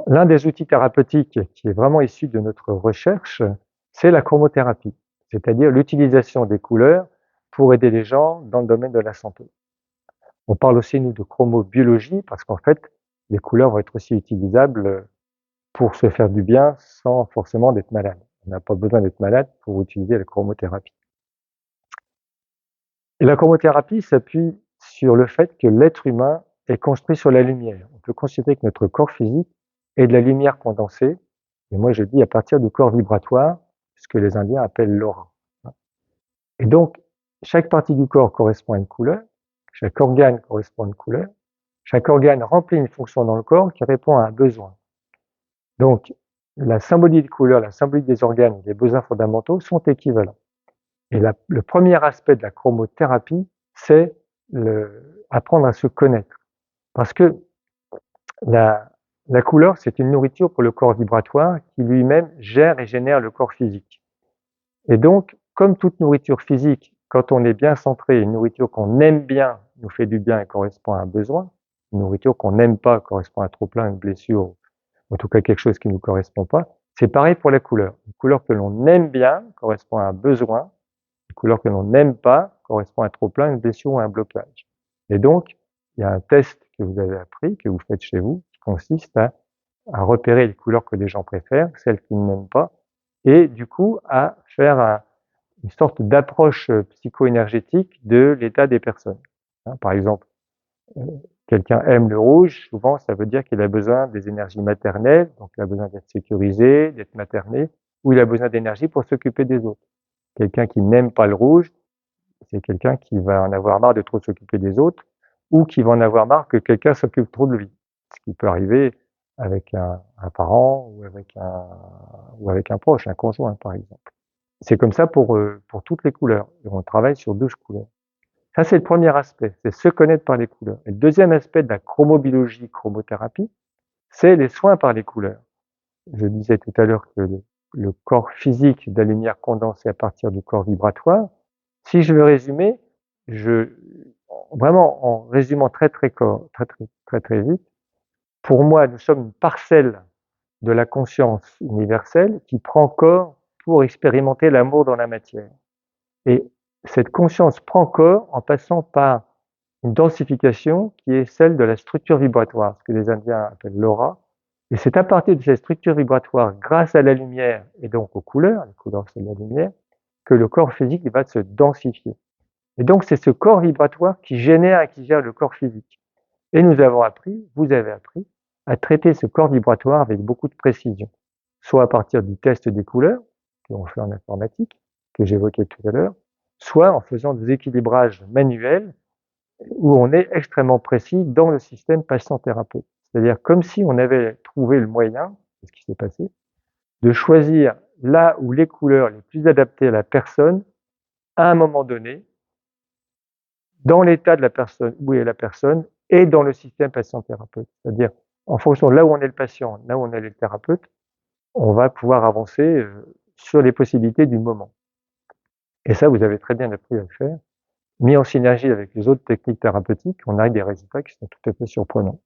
L'un des outils thérapeutiques qui est vraiment issu de notre recherche, c'est la chromothérapie, c'est-à-dire l'utilisation des couleurs pour aider les gens dans le domaine de la santé. On parle aussi, nous, de chromobiologie parce qu'en fait, les couleurs vont être aussi utilisables pour se faire du bien sans forcément d'être malade. On n'a pas besoin d'être malade pour utiliser la chromothérapie. Et la chromothérapie s'appuie sur le fait que l'être humain est construit sur la lumière. On peut considérer que notre corps physique est de la lumière condensée, et moi je dis à partir du corps vibratoire, ce que les Indiens appellent l'aura. Et donc, chaque partie du corps correspond à une couleur, chaque organe correspond à une couleur, chaque organe remplit une fonction dans le corps qui répond à un besoin. Donc, la symbolique des couleurs, la symbolique des organes, des besoins fondamentaux sont équivalents. Et le premier aspect de la chromothérapie, c'est apprendre à se connaître. Parce que la couleur, c'est une nourriture pour le corps vibratoire qui lui-même gère et génère le corps physique. Et donc, comme toute nourriture physique, quand on est bien centré, une nourriture qu'on aime bien nous fait du bien et correspond à un besoin, une nourriture qu'on n'aime pas correspond à trop plein, une blessure, en tout cas quelque chose qui ne nous correspond pas, c'est pareil pour la couleur. Une couleur que l'on aime bien correspond à un besoin, une couleur que l'on n'aime pas correspond à trop plein, une blessure ou un blocage. Et donc, il y a un test que vous avez appris, que vous faites chez vous, qui consiste à repérer les couleurs que les gens préfèrent, celles qu'ils n'aiment pas, et du coup à faire une sorte d'approche psycho-énergétique de l'état des personnes. Par exemple, quelqu'un aime le rouge, souvent ça veut dire qu'il a besoin des énergies maternelles, donc il a besoin d'être sécurisé, d'être materné, ou il a besoin d'énergie pour s'occuper des autres. Quelqu'un qui n'aime pas le rouge, c'est quelqu'un qui va en avoir marre de trop s'occuper des autres, ou qui va en avoir marre que quelqu'un s'occupe trop de lui. Ce qui peut arriver avec un parent ou avec un proche, un conjoint par exemple. C'est comme ça pour toutes les couleurs. Et on travaille sur 12 couleurs. Ça, c'est le premier aspect, c'est se connaître par les couleurs. Et le deuxième aspect de la chromobiologie, chromothérapie, c'est les soins par les couleurs. Je disais tout à l'heure que le corps physique de la lumière condensée à partir du corps vibratoire, si je veux résumer, vraiment en résumant très vite, pour moi, nous sommes une parcelle de la conscience universelle qui prend corps pour expérimenter l'amour dans la matière. Et cette conscience prend corps en passant par une densification qui est celle de la structure vibratoire, ce que les Indiens appellent l'aura. Et c'est à partir de cette structure vibratoire, grâce à la lumière et donc aux couleurs, les couleurs c'est la lumière, que le corps physique va se densifier. Et donc c'est ce corps vibratoire qui génère et qui gère le corps physique. Et nous avons appris, vous avez appris, à traiter ce corps vibratoire avec beaucoup de précision, soit à partir du test des couleurs, qu'on fait en informatique, que j'évoquais tout à l'heure, soit en faisant des équilibrages manuels où on est extrêmement précis dans le système patient-thérapeute. C'est-à-dire comme si on avait trouvé le moyen, c'est ce qui s'est passé, de choisir là où les couleurs les plus adaptées à la personne, à un moment donné, dans l'état de la personne, où est la personne, et dans le système patient-thérapeute. C'est-à-dire, en fonction de là où on est le patient, là où on est le thérapeute, on va pouvoir avancer sur les possibilités du moment. Et ça, vous avez très bien appris à le faire. Mis en synergie avec les autres techniques thérapeutiques, on a des résultats qui sont tout à fait surprenants.